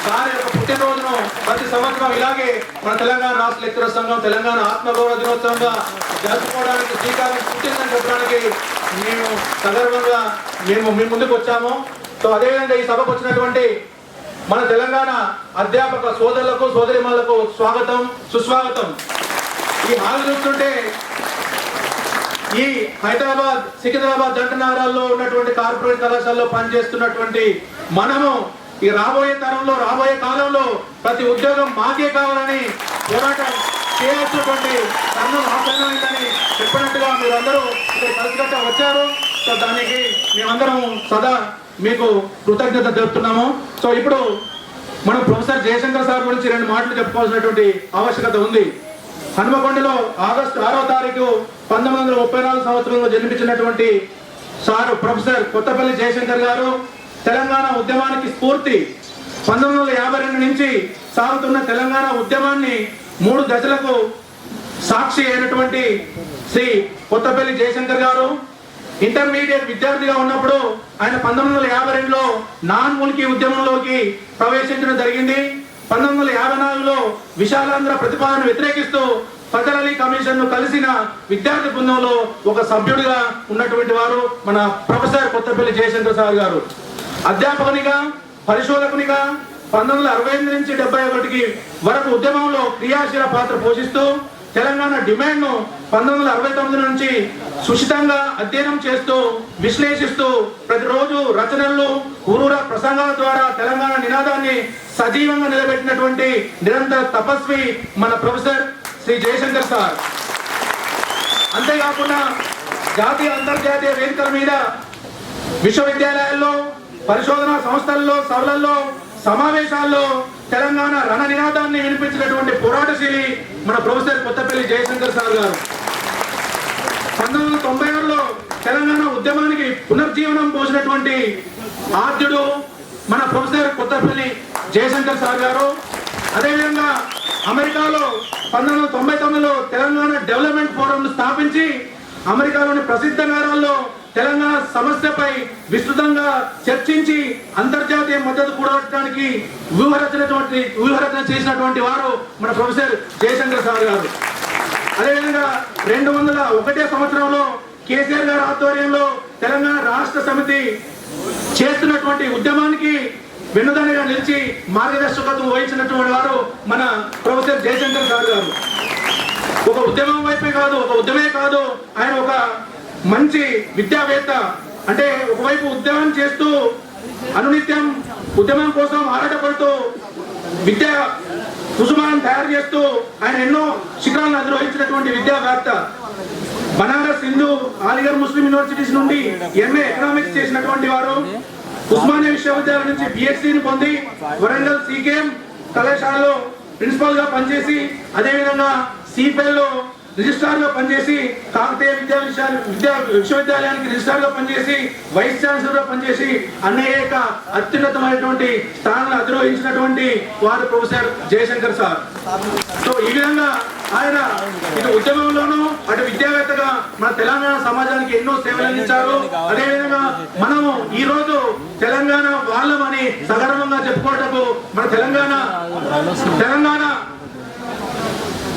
Sir యొక్క పుట్టినరోజును ప్రతి సంవత్సరం ఇలాగే మన తెలంగాణ రాష్ట్ర లెక్చరర్ సంఘం తెలంగాణ ఆత్మగౌరవ దినోత్సవంగా జరుపుకోవడానికి శ్రీకారం చుట్టిందని చెప్పడానికి మేము సగర్వంగా మీ ముందుకు వచ్చాము. సో అదేవిధంగా ఈ సభకు వచ్చినటువంటి మన తెలంగాణ అధ్యాపక సోదరులకు సోదరిమణులకు స్వాగతం సుస్వాగతం. ఈ హాల్ చూస్తుంటే ఈ హైదరాబాద్ సికింద్రాబాద్ జంట నగరాల్లో ఉన్నటువంటి కార్పొరేట్ కళాశాలలో పనిచేస్తున్నటువంటి మనము ఈ రాబోయే తరంలో రాబోయే కాలంలో ప్రతి ఉద్యోగం మాకే కావాలని పోరాటం చేయాల్సినటువంటి తరుణం ఆసన్నమైందని చెప్పినట్టుగా మీరందరూ ఇక్కడ కలిసికట్ట వచ్చారు. సో దానికి మేమందరం సదా మీకు కృతజ్ఞత తెలుపుతున్నాము. సో ఇప్పుడు మనం ప్రొఫెసర్ జయశంకర్ సార్ గురించి 2 మాటలు చెప్పుకోవాల్సినటువంటి ఆవశ్యకత ఉంది. హనుమకొండలో ఆగస్టు 6వ తారీఖు 1934 సంవత్సరంలో జన్మించినటువంటి సారు ప్రొఫెసర్ కొత్తపల్లి జయశంకర్ గారు తెలంగాణ ఉద్యమానికి స్ఫూర్తి. 1952 నుంచి సాగుతున్న తెలంగాణ ఉద్యమాన్ని 3 దశలకు సాక్షి అయినటువంటి శ్రీ కొత్తపల్లి జయశంకర్ గారు ఇంటర్మీడియట్ విద్యార్థిగా ఉన్నప్పుడు ఆయన 1952లో నాన్ ముల్కీ ఉద్యమంలోకి ప్రవేశించడం జరిగింది. 1954లో విశాలాంధ్ర ప్రతిపాదన వ్యతిరేకిస్తూ ఫజల్ అలీ కమిషన్ ను కలిసిన విద్యార్థి బృందంలో ఒక సభ్యుడిగా ఉన్నటువంటి వారు మన ప్రొఫెసర్ కొత్తపల్లి జయశంకర్ సార్ గారు. అధ్యాపకునిగా పరిశోధకునిగా 1968 నుంచి 71 వరకు ఉద్యమంలో క్రియాశీల పాత్ర పోషిస్తూ తెలంగాణ డిమాండ్ ను 1969 నుంచి సుశితంగా అధ్యయనం చేస్తూ విశ్లేషిస్తూ ప్రతిరోజు రచనలు ఊరూర ప్రసంగాల ద్వారా తెలంగాణ నినాదాన్ని సజీవంగా నిలబెట్టినటువంటి నిరంతర తపస్వి మన ప్రొఫెసర్ శ్రీ జయశంకర్ సార్. అంతేకాకుండా జాతీయ అంతర్జాతీయ వేదికల మీద విశ్వవిద్యాలయాల్లో పరిశోధనా సంస్థల్లో సభలలో సమావేశాల్లో తెలంగాణ రణ నినాదాన్ని వినిపించినటువంటి పోరాటశీలి మన ప్రొఫెసర్ కొత్తపల్లి జయశంకర్ సార్ గారు. 1996లో తెలంగాణ ఉద్యమానికి పునర్జీవనం పోసినటువంటి ఆద్యుడు మన ప్రొఫెసర్ కొత్తపల్లి జయశంకర్ సార్ గారు. అదేవిధంగా అమెరికాలో 1999లో తెలంగాణ డెవలప్మెంట్ ఫోరం స్థాపించి అమెరికాలోని ప్రసిద్ధ నగరాల్లో తెలంగాణ సమస్యపై విస్తృతంగా చర్చించి అంతర్జాతీయ మద్దతు కూడగట్టడానికి వ్యూహరచన చేసినటువంటి వారు మన ప్రొఫెసర్ జయశంకర్ సార్ గారు. అదేవిధంగా 2001 సంవత్సరంలో కేసీఆర్ గారి ఆధ్వర్యంలో తెలంగాణ రాష్ట్ర సమితి చేస్తున్నటువంటి ఉద్యమానికి వెన్నుదన్నుగా నిలిచి మార్గదర్శకత్వం వహించినటువంటి వారు మన ప్రొఫెసర్ జయశంకర్ సార్ గారు. ఒక ఉద్యమం వైపే కాదు, ఒక ఉద్యమే కాదు, ఆయన ఒక మంచి విద్యావేత్త. అంటే ఒకవైపు ఉద్యమం చేస్తూ అనునిత్యం ఉద్యమం కోసం ఆరాటపడుతూ విద్యా కుసుమాలను తయారు చేస్తూ ఆయన ఎన్నో శిఖరాలను అధిరోహించినటువంటి విద్యావేత్త. బనారస్ హిందూ అలీగఢ్ ముస్లిం యూనివర్సిటీస్ నుండి ఎంఏ ఎకనామిక్స్ చేసినటువంటి వారు. ఉస్మానియా విశ్వవిద్యాలయం నుంచి బిఎస్సీని పొంది వరంగల్ సీకేఎం కళాశాలలో ప్రిన్సిపల్ గా పనిచేసి అదేవిధంగా సిపిఎల్లో రిజిస్ట్రార్ గా పనిచేసి కాకతీయ విశ్వవిద్యాలయానికి రిజిస్ట్రార్ గా పనిచేసి వైస్ ఛాన్సలర్ గా పనిచేసి అనేక అత్యున్నతమైనటువంటి స్థానాలను అధిరోహించినటువంటి వారు ప్రొఫెసర్ జయశంకర్ సార్. సో ఈ విధంగా ఆయన ఇటు ఉద్యమంలోనూ అటు విద్యావేత్తగా మన తెలంగాణ సమాజానికి ఎన్నో సేవలు అందించారు. అదేవిధంగా మనము ఈ రోజు తెలంగాణ వాళ్ళమని సగర్వంగా చెప్పుకోవటకు మన తెలంగాణ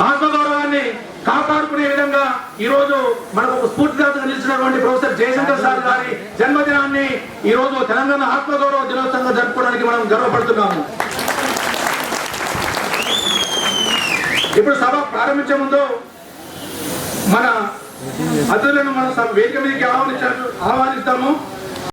ఆత్మగౌరవాన్ని కాపాడుకునే విధంగా ఈ రోజు మనకు ఒక స్ఫూర్తిదాతగా నిలిచినటువంటి ప్రొఫెసర్ జయశంకర్ సార్ గారి జన్మదినాన్ని ఈ రోజు తెలంగాణ ఆత్మగౌరవ దినోత్సవంగా జరుపుకోవడానికి మనం గర్వపడుతున్నాము. ఇప్పుడు సభ ప్రారంభించే ముందు మన అతిథులను మన వేదిక మీదకి ఆహ్వానిస్తాము.